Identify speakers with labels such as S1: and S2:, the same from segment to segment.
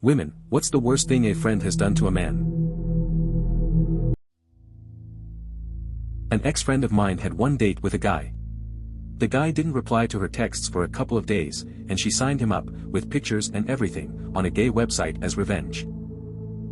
S1: Women, what's the worst thing a friend has done to a man? An ex-friend of mine had one date with a guy. The guy didn't reply to her texts for a couple of days, and she signed him up, with pictures and everything, on a gay website as revenge.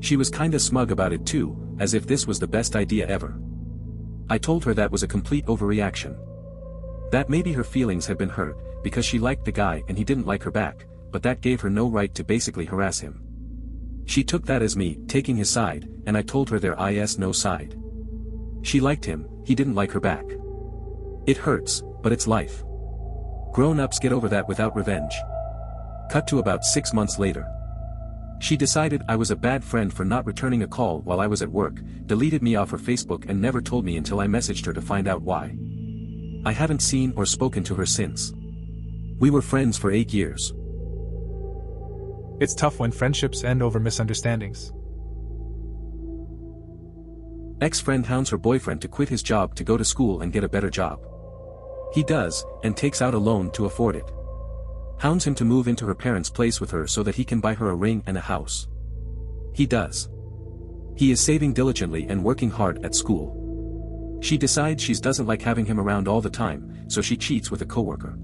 S1: She was kinda smug about it too, as if this was the best idea ever. I told her that was a complete overreaction. That maybe her feelings had been hurt, because she liked the guy and he didn't like her back, but that gave her no right to basically harass him. She took that as me taking his side, and I told her there is no side. She liked him, he didn't like her back. It hurts, but it's life. Grown-ups get over that without revenge. Cut to about 6 months later. She decided I was a bad friend for not returning a call while I was at work, deleted me off her Facebook and never told me until I messaged her to find out why. I haven't seen or spoken to her since. We were friends for 8 years.
S2: It's tough when friendships end over misunderstandings.
S1: Ex-friend hounds her boyfriend to quit his job to go to school and get a better job. He does, and takes out a loan to afford it. Hounds him to move into her parents' place with her so that he can buy her a ring and a house. He does. He is saving diligently and working hard at school. She decides she doesn't like having him around all the time, so she cheats with a coworker.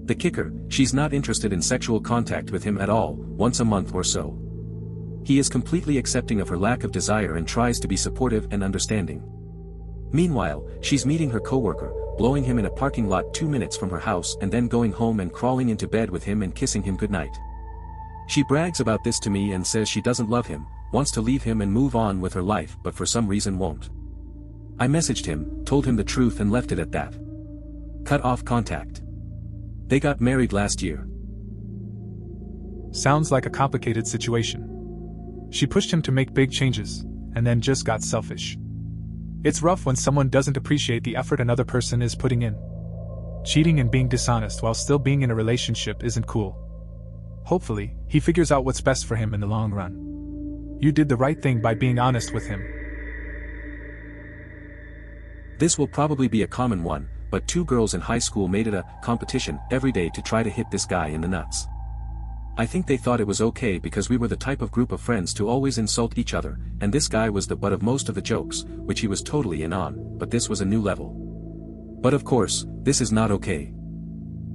S1: The kicker, she's not interested in sexual contact with him at all, once a month or so. He is completely accepting of her lack of desire and tries to be supportive and understanding. Meanwhile, she's meeting her coworker, blowing him in a parking lot 2 minutes from her house and then going home and crawling into bed with him and kissing him goodnight. She brags about this to me and says she doesn't love him, wants to leave him and move on with her life but for some reason won't. I messaged him, told him the truth and left it at that. Cut off contact. They got married last year.
S2: Sounds like a complicated situation. She pushed him to make big changes, and then just got selfish. It's rough when someone doesn't appreciate the effort another person is putting in. Cheating and being dishonest while still being in a relationship isn't cool. Hopefully, he figures out what's best for him in the long run. You did the right thing by being honest with him.
S1: This will probably be a common one, but 2 girls in high school made it a competition every day to try to hit this guy in the nuts. I think they thought it was okay because we were the type of group of friends to always insult each other, and this guy was the butt of most of the jokes, which he was totally in on, but this was a new level. But of course, this is not okay.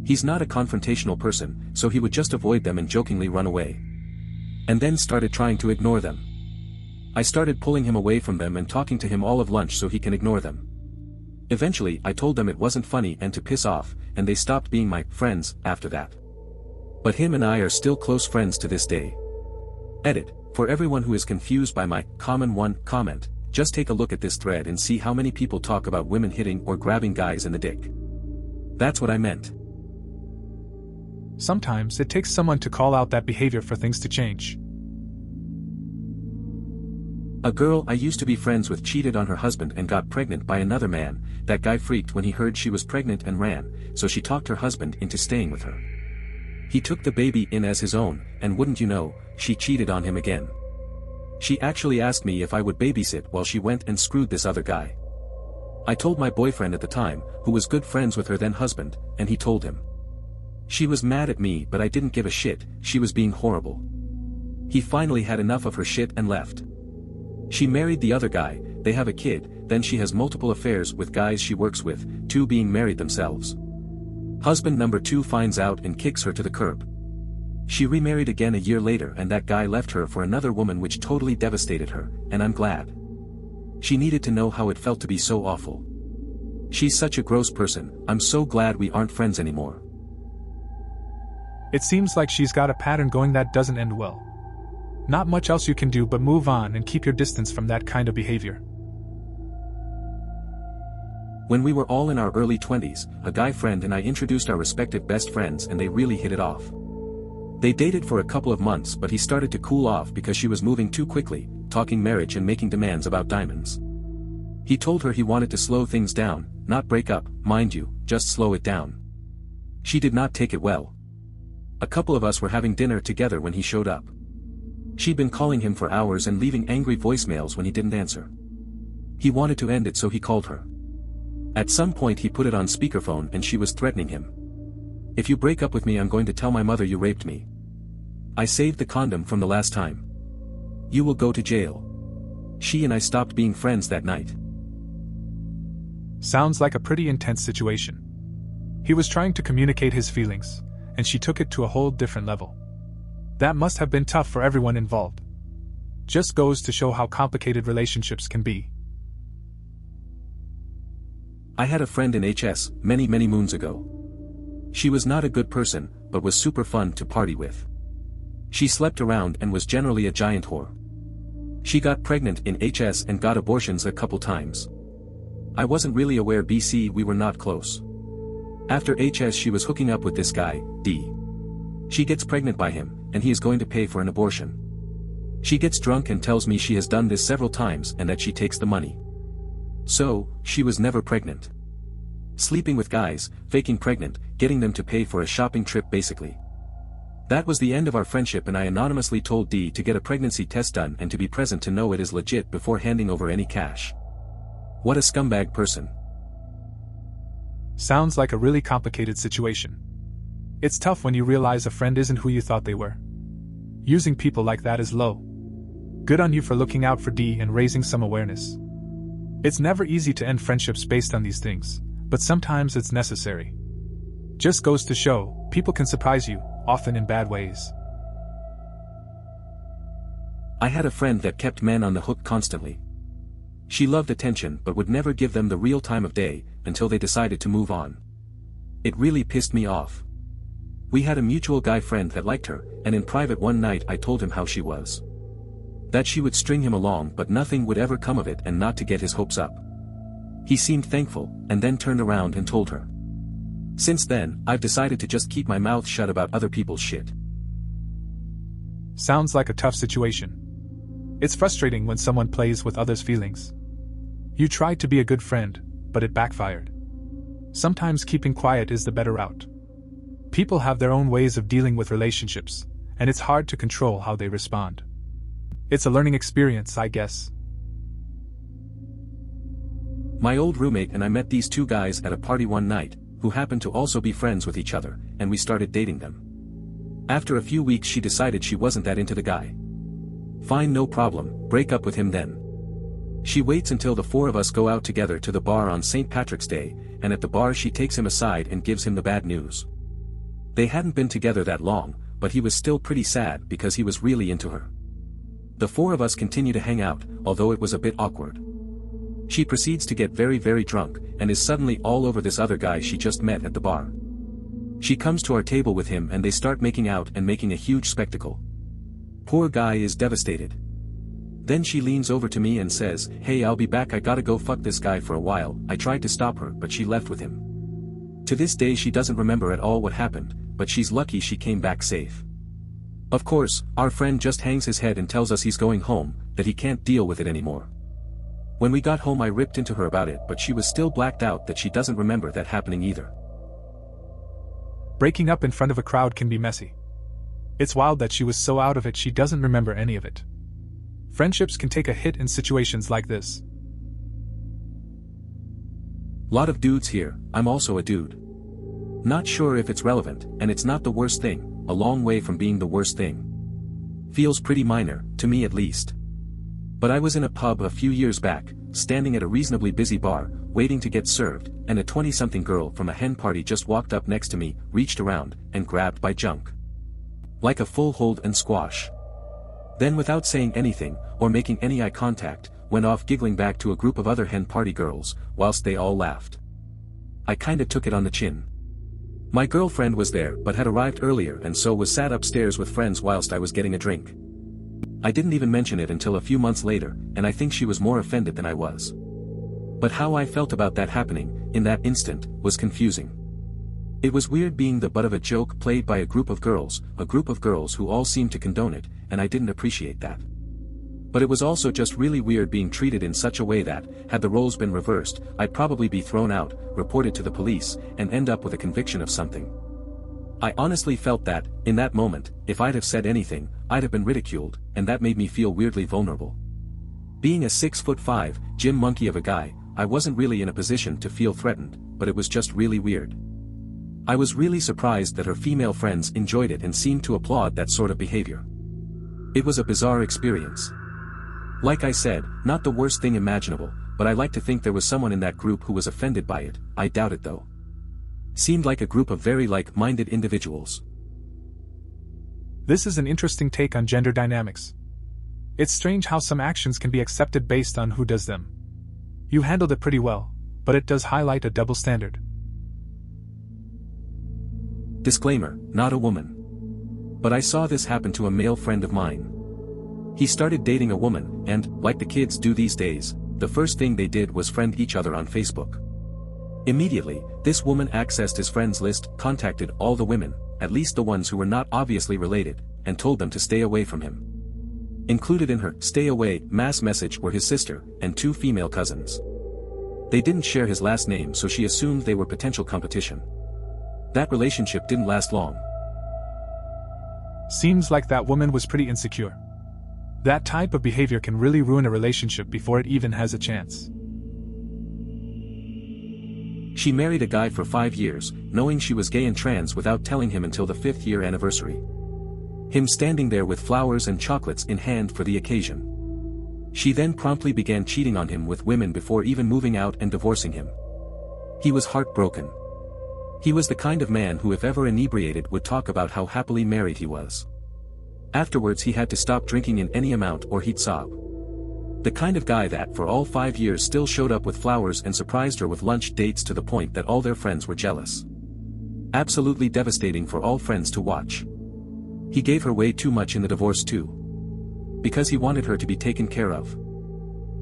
S1: He's not a confrontational person, so he would just avoid them and jokingly run away. And then started trying to ignore them. I started pulling him away from them and talking to him all of lunch so he can ignore them. Eventually I told them it wasn't funny and to piss off, and they stopped being my friends after that. But him and I are still close friends to this day. Edit, for everyone who is confused by my common one comment, just take a look at this thread and see how many people talk about women hitting or grabbing guys in the dick. That's what I meant.
S2: Sometimes it takes someone to call out that behavior for things to change.
S1: A girl I used to be friends with cheated on her husband and got pregnant by another man. That guy freaked when he heard she was pregnant and ran, so she talked her husband into staying with her. He took the baby in as his own, and wouldn't you know, she cheated on him again. She actually asked me if I would babysit while she went and screwed this other guy. I told my boyfriend at the time, who was good friends with her then husband, and he told him. She was mad at me but I didn't give a shit, she was being horrible. He finally had enough of her shit and left. She married the other guy, they have a kid, then she has multiple affairs with guys she works with, 2 being married themselves. Husband number 2 finds out and kicks her to the curb. She remarried again a year later and that guy left her for another woman, which totally devastated her, and I'm glad. She needed to know how it felt to be so awful. She's such a gross person, I'm so glad we aren't friends anymore.
S2: It seems like she's got a pattern going that doesn't end well. Not much else you can do but move on and keep your distance from that kind of behavior.
S1: When we were all in our early 20s, a guy friend and I introduced our respective best friends and they really hit it off. They dated for a couple of months but he started to cool off because she was moving too quickly, talking marriage and making demands about diamonds. He told her he wanted to slow things down, not break up, mind you, just slow it down. She did not take it well. A couple of us were having dinner together when he showed up. She'd been calling him for hours and leaving angry voicemails when he didn't answer. He wanted to end it so he called her. At some point he put it on speakerphone and she was threatening him. If you break up with me I'm going to tell my mother you raped me. I saved the condom from the last time. You will go to jail. She and I stopped being friends that night.
S2: Sounds like a pretty intense situation. He was trying to communicate his feelings, and she took it to a whole different level. That must have been tough for everyone involved. Just goes to show how complicated relationships can be.
S1: I had a friend in HS many moons ago. She was not a good person, but was super fun to party with. She slept around and was generally a giant whore. She got pregnant in HS and got abortions a couple times. I wasn't really aware we were not close. After HS she was hooking up with this guy, D. She gets pregnant by him, and he is going to pay for an abortion. She gets drunk and tells me she has done this several times and that she takes the money. So, she was never pregnant. Sleeping with guys, faking pregnant, getting them to pay for a shopping trip basically. That was the end of our friendship, and I anonymously told D to get a pregnancy test done and to be present to know it is legit before handing over any cash. What a scumbag person.
S2: Sounds like a really complicated situation. It's tough when you realize a friend isn't who you thought they were. Using people like that is low. Good on you for looking out for D and raising some awareness. It's never easy to end friendships based on these things, but sometimes it's necessary. Just goes to show, people can surprise you, often in bad ways.
S1: I had a friend that kept men on the hook constantly. She loved attention but would never give them the real time of day, until they decided to move on. It really pissed me off. We had a mutual guy friend that liked her, and in private one night I told him how she was. That she would string him along but nothing would ever come of it, and not to get his hopes up. He seemed thankful, and then turned around and told her. Since then, I've decided to just keep my mouth shut about other people's shit.
S2: Sounds like a tough situation. It's frustrating when someone plays with others' feelings. You tried to be a good friend, but it backfired. Sometimes keeping quiet is the better route. People have their own ways of dealing with relationships, and it's hard to control how they respond. It's a learning experience, I guess.
S1: My old roommate and I met these two guys at a party one night, who happened to also be friends with each other, and we started dating them. After a few weeks she decided she wasn't that into the guy. Fine, no problem, break up with him then. She waits until the four of us go out together to the bar on St. Patrick's Day, and at the bar she takes him aside and gives him the bad news. They hadn't been together that long, but he was still pretty sad because he was really into her. The four of us continue to hang out, although it was a bit awkward. She proceeds to get very drunk, and is suddenly all over this other guy she just met at the bar. She comes to our table with him and they start making out and making a huge spectacle. Poor guy is devastated. Then she leans over to me and says, "Hey, I'll be back, I gotta go fuck this guy for a while." I tried to stop her but she left with him. To this day she doesn't remember at all what happened, but she's lucky she came back safe. Of course, our friend just hangs his head and tells us he's going home, that he can't deal with it anymore. When we got home I ripped into her about it, but she was still blacked out that she doesn't remember that happening either.
S2: Breaking up in front of a crowd can be messy. It's wild that she was so out of it she doesn't remember any of it. Friendships can take a hit in situations like this.
S1: Lot of dudes here, I'm also a dude. Not sure if it's relevant, and it's not the worst thing, a long way from being the worst thing. Feels pretty minor, to me at least. But I was in a pub a few years back, standing at a reasonably busy bar, waiting to get served, and a 20-something girl from a hen party just walked up next to me, reached around, and grabbed my junk. Like a full hold and squash. Then without saying anything, or making any eye contact, went off giggling back to a group of other hen party girls, whilst they all laughed. I kinda took it on the chin. My girlfriend was there but had arrived earlier and so was sat upstairs with friends whilst I was getting a drink. I didn't even mention it until a few months later, and I think she was more offended than I was. But how I felt about that happening, in that instant, was confusing. It was weird being the butt of a joke played by a group of girls who all seemed to condone it, and I didn't appreciate that. But it was also just really weird being treated in such a way that, had the roles been reversed, I'd probably be thrown out, reported to the police, and end up with a conviction of something. I honestly felt that, in that moment, if I'd have said anything, I'd have been ridiculed, and that made me feel weirdly vulnerable. Being a 6'5" gym monkey of a guy, I wasn't really in a position to feel threatened, but it was just really weird. I was really surprised that her female friends enjoyed it and seemed to applaud that sort of behavior. It was a bizarre experience. Like I said, not the worst thing imaginable, but I like to think there was someone in that group who was offended by it. I doubt it though. Seemed like a group of very like-minded individuals.
S2: This is an interesting take on gender dynamics. It's strange how some actions can be accepted based on who does them. You handled it pretty well, but it does highlight a double standard.
S1: Disclaimer, not a woman. But I saw this happen to a male friend of mine. He started dating a woman, and, like the kids do these days, the first thing they did was friend each other on Facebook. Immediately, this woman accessed his friends list, contacted all the women, at least the ones who were not obviously related, and told them to stay away from him. Included in her "stay away" mass message were his sister, and 2 female cousins. They didn't share his last name, so she assumed they were potential competition. That relationship didn't last long.
S2: Seems like that woman was pretty insecure. That type of behavior can really ruin a relationship before it even has a chance.
S1: She married a guy for 5 years, knowing she was gay and trans without telling him until the 5th year anniversary. Him standing there with flowers and chocolates in hand for the occasion. She then promptly began cheating on him with women before even moving out and divorcing him. He was heartbroken. He was the kind of man who, if ever inebriated, would talk about how happily married he was. Afterwards he had to stop drinking in any amount or he'd sob. The kind of guy that for all 5 years still showed up with flowers and surprised her with lunch dates to the point that all their friends were jealous. Absolutely devastating for all friends to watch. He gave her way too much in the divorce too. Because he wanted her to be taken care of.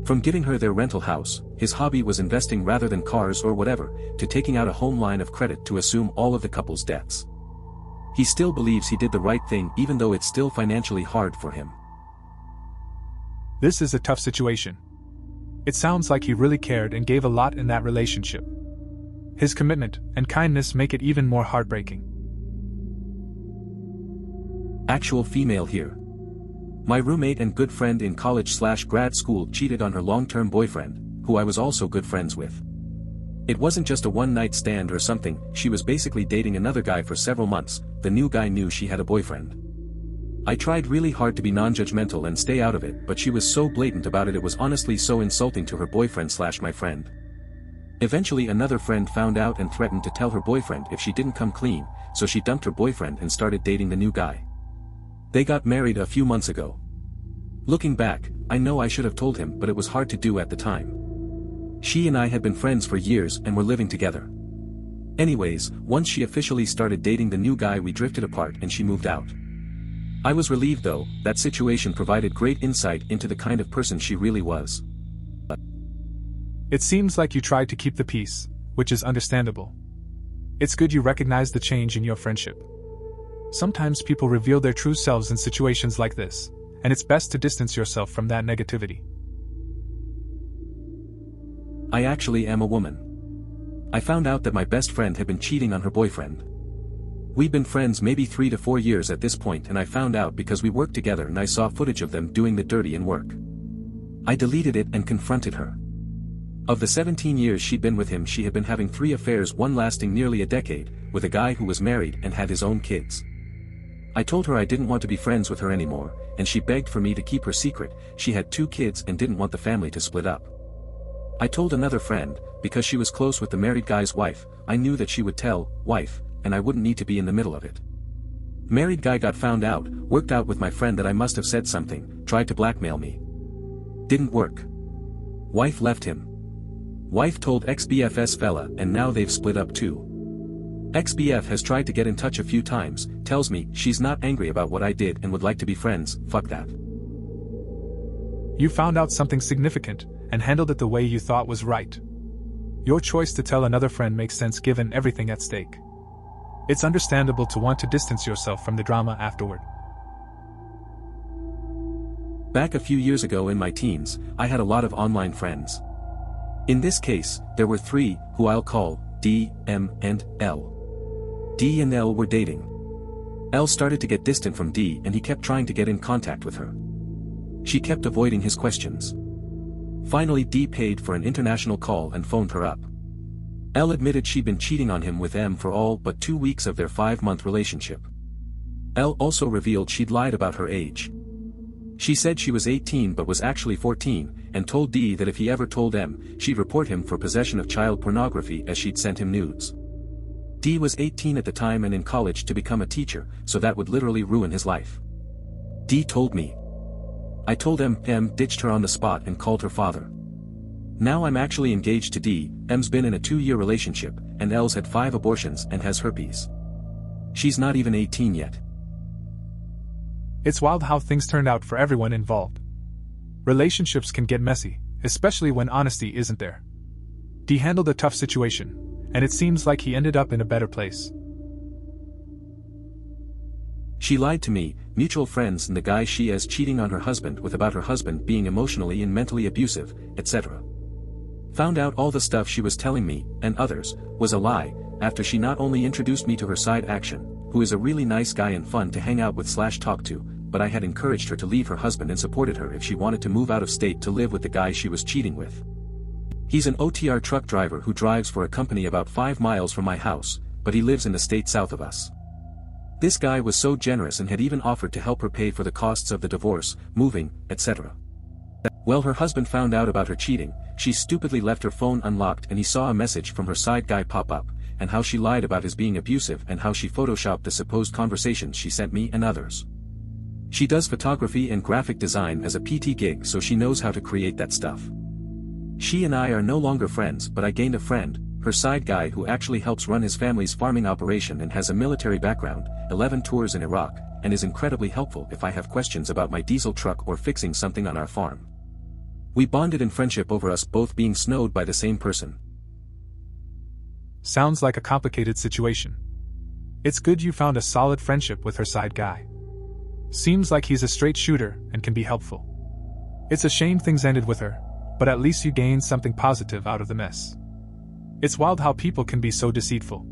S1: From giving her their rental house, his hobby was investing rather than cars or whatever, to taking out a home line of credit to assume all of the couple's debts. He still believes he did the right thing even though it's still financially hard for him.
S2: This is a tough situation. It sounds like he really cared and gave a lot in that relationship. His commitment and kindness make it even more heartbreaking.
S1: Actual female here. My roommate and good friend in college/grad school cheated on her long-term boyfriend, who I was also good friends with. It wasn't just a one-night stand or something, she was basically dating another guy for several months. The new guy knew she had a boyfriend. I tried really hard to be non-judgmental and stay out of it, but she was so blatant about it was honestly so insulting to her boyfriend/my friend. Eventually another friend found out and threatened to tell her boyfriend if she didn't come clean, so she dumped her boyfriend and started dating the new guy. They got married a few months ago. Looking back, I know I should have told him, but it was hard to do at the time. She and I had been friends for years and were living together. Anyways, once she officially started dating the new guy, we drifted apart and she moved out. I was relieved though. That situation provided great insight into the kind of person she really was.
S2: It seems like you tried to keep the peace, which is understandable. It's good you recognize the change in your friendship. Sometimes people reveal their true selves in situations like this, and it's best to distance yourself from that negativity.
S1: I actually am a woman. I found out that my best friend had been cheating on her boyfriend. We'd been friends maybe 3 to 4 years at this point, and I found out because we worked together and I saw footage of them doing the dirty in work. I deleted it and confronted her. Of the 17 years she'd been with him, she had been having 3 affairs, one lasting nearly a decade, with a guy who was married and had his own kids. I told her I didn't want to be friends with her anymore, and she begged for me to keep her secret. She had 2 kids and didn't want the family to split up. I told another friend, because she was close with the married guy's wife, I knew that she would tell wife, and I wouldn't need to be in the middle of it. Married guy got found out, worked out with my friend that I must have said something, tried to blackmail me. Didn't work. Wife left him. Wife told ex-BFS fella, and now they've split up too. Ex-BF has tried to get in touch a few times, tells me she's not angry about what I did and would like to be friends. Fuck that.
S2: You found out something significant, and handled it the way you thought was right. Your choice to tell another friend makes sense given everything at stake. It's understandable to want to distance yourself from the drama afterward.
S1: Back a few years ago in my teens, I had a lot of online friends. In this case, there were 3, who I'll call D, M, and L. D and L were dating. L started to get distant from D and he kept trying to get in contact with her. She kept avoiding his questions. Finally D paid for an international call and phoned her up. Elle admitted she'd been cheating on him with M for all but 2 weeks of their 5-month relationship. Elle also revealed she'd lied about her age. She said she was 18 but was actually 14, and told D that if he ever told M, she'd report him for possession of child pornography as she'd sent him nudes. D was 18 at the time and in college to become a teacher, so that would literally ruin his life. D told me. I told M ditched her on the spot and called her father. Now I'm actually engaged to D, M's been in a 2-year relationship, and Elle's had 5 abortions and has herpes. She's not even 18 yet.
S2: It's wild how things turned out for everyone involved. Relationships can get messy, especially when honesty isn't there. D handled a tough situation, and it seems like he ended up in a better place.
S1: She lied to me, mutual friends and the guy she is cheating on her husband with about her husband being emotionally and mentally abusive, etc. Found out all the stuff she was telling me, and others, was a lie, after she not only introduced me to her side action, who is a really nice guy and fun to hang out with / talk to, but I had encouraged her to leave her husband and supported her if she wanted to move out of state to live with the guy she was cheating with. He's an OTR truck driver who drives for a company about 5 miles from my house, but he lives in the state south of us. This guy was so generous and had even offered to help her pay for the costs of the divorce, moving, etc. Well, her husband found out about her cheating, she stupidly left her phone unlocked and he saw a message from her side guy pop up, and how she lied about his being abusive and how she photoshopped the supposed conversations she sent me and others. She does photography and graphic design as a PT gig, so she knows how to create that stuff. She and I are no longer friends, but I gained a friend, her side guy, who actually helps run his family's farming operation and has a military background, 11 tours in Iraq, and is incredibly helpful if I have questions about my diesel truck or fixing something on our farm. We bonded in friendship over us both being snowed by the same person.
S2: Sounds like a complicated situation. It's good you found a solid friendship with her side guy. Seems like he's a straight shooter and can be helpful. It's a shame things ended with her, but at least you gained something positive out of the mess. It's wild how people can be so deceitful.